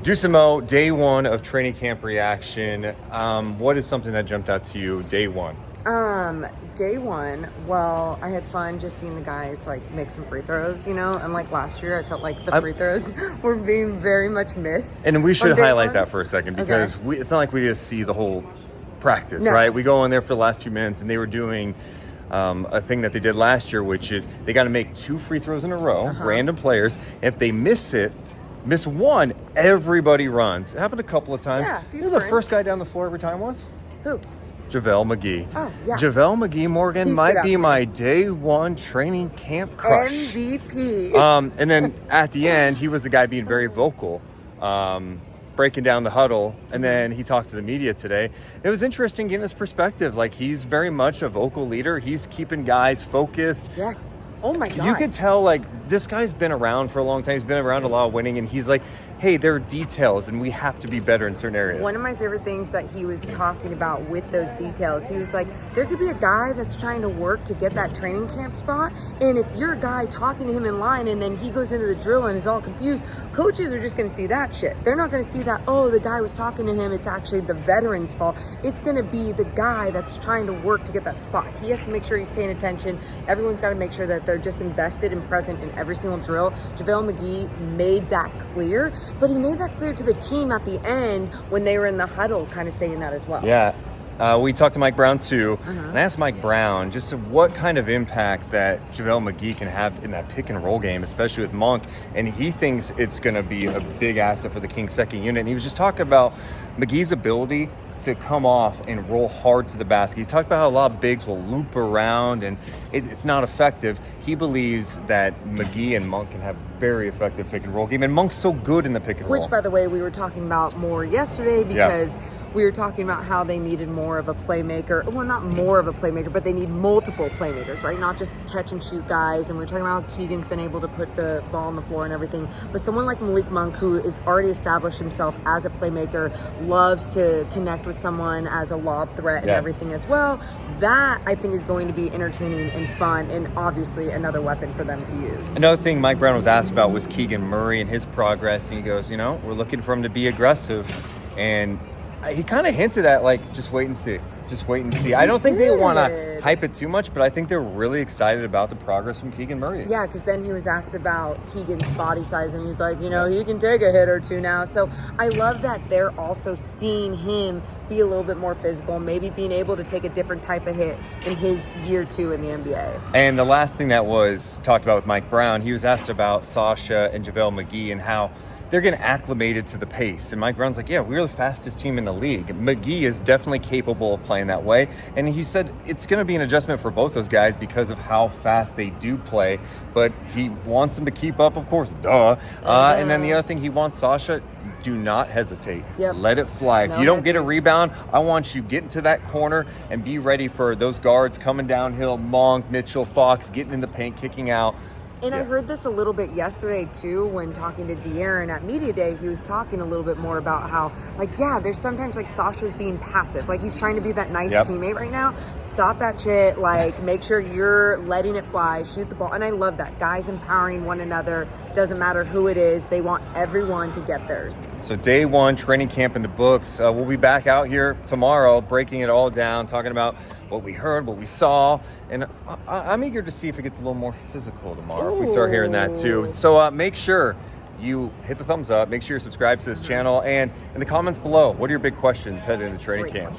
Deuce and Mo, day one of training camp reaction. What is something that jumped out to you day one? Day one, well, I had fun just seeing the guys like make some free throws, unlike last year, I felt like the free throws were being very much missed. And we should highlight that for a second because it's not like we just see the whole practice, right? We go in there for the last 2 minutes and they were doing a thing that they did last year, which is they got to make 2 free throws in a row, random players. If they miss one, everybody runs. It happened a couple of times. Yeah, you know who the first guy down the floor every time was? Who? JaVale McGee. Oh, yeah. JaVale McGee, Morgan, might be my day one training camp crush. MVP. And then at the end, he was the guy being very vocal, breaking down the huddle. And then he talked to the media today. It was interesting getting his perspective. Like, he's very much a vocal leader. He's keeping guys focused. Yes. Oh, my God. You could tell, like, this guy's been around for a long time. He's been around a lot of winning. And he's like, hey, there are details and we have to be better in certain areas. One of my favorite things that he was talking about with those details, he was like, there could be a guy that's trying to work to get that training camp spot. And if you're a guy talking to him in line and then he goes into the drill and is all confused, coaches are just going to see that shit. They're not going to see that, oh, the guy was talking to him. It's actually the veteran's fault. It's going to be the guy that's trying to work to get that spot. He has to make sure he's paying attention. Everyone's got to make sure that they're just invested and present in every single drill. JaVale McGee made that clear. But he made that clear to the team at the end when they were in the huddle, kind of saying that as well. Yeah. We talked to Mike Brown, too. And I asked Mike Brown just what kind of impact that JaVale McGee can have in that pick and roll game, especially with Monk. And he thinks it's going to be a big asset for the Kings' second unit. And he was just talking about McGee's ability to come off and roll hard to the basket. He's talked about how a lot of bigs will loop around and it's not effective. He believes that McGee and Monk can have very effective pick and roll game, and Monk's so good in the pick and roll. Which, by the way, we were talking about more yesterday because we were talking about how they needed more of a playmaker. Well, not more of a playmaker, but they need multiple playmakers, right? Not just catch and shoot guys. And we were talking about how Keegan's been able to put the ball on the floor and everything. But someone like Malik Monk, who is already established himself as a playmaker, loves to connect with someone as a lob threat and everything as well. That, I think, is going to be entertaining and fun and obviously another weapon for them to use. Another thing Mike Brown was asked about was Keegan Murray and his progress. And he goes, we're looking for him to be aggressive. And he kind of hinted at, like, just wait and see. Just wait and see. I don't think they want to hype it too much, but I think they're really excited about the progress from Keegan Murray. Yeah, because then he was asked about Keegan's body size, and he's like, he can take a hit or two now. So I love that they're also seeing him be a little bit more physical, maybe being able to take a different type of hit in his year 2 in the NBA. And the last thing that was talked about with Mike Brown, he was asked about Sasha and JaVale McGee and how they're getting acclimated to the pace. And Mike Brown's like, yeah, we're the fastest team in the league. McGee is definitely capable of playing that way. And he said it's going to be an adjustment for both those guys because of how fast they do play. But he wants them to keep up, of course, duh. And then the other thing, he wants Sasha, do not hesitate. Let it fly. If you don't get a rebound, I want you getting to that corner and be ready for those guards coming downhill, Monk, Mitchell, Fox, getting in the paint, kicking out. And I heard this a little bit yesterday, too, when talking to De'Aaron at Media Day. He was talking a little bit more about how, there's sometimes, Sasha's being passive. He's trying to be that nice teammate right now. Stop that shit. Make sure you're letting it fly. Shoot the ball. And I love that. Guys empowering one another. Doesn't matter who it is. They want everyone to get theirs. So day one, training camp in the books. We'll be back out here tomorrow, breaking it all down, talking about what we heard, what we saw. And I'm eager to see if it gets a little more physical tomorrow, if we start hearing that too. So make sure you hit the thumbs up. Make sure you're subscribed to this channel. And in the comments below, what are your big questions heading into training camp?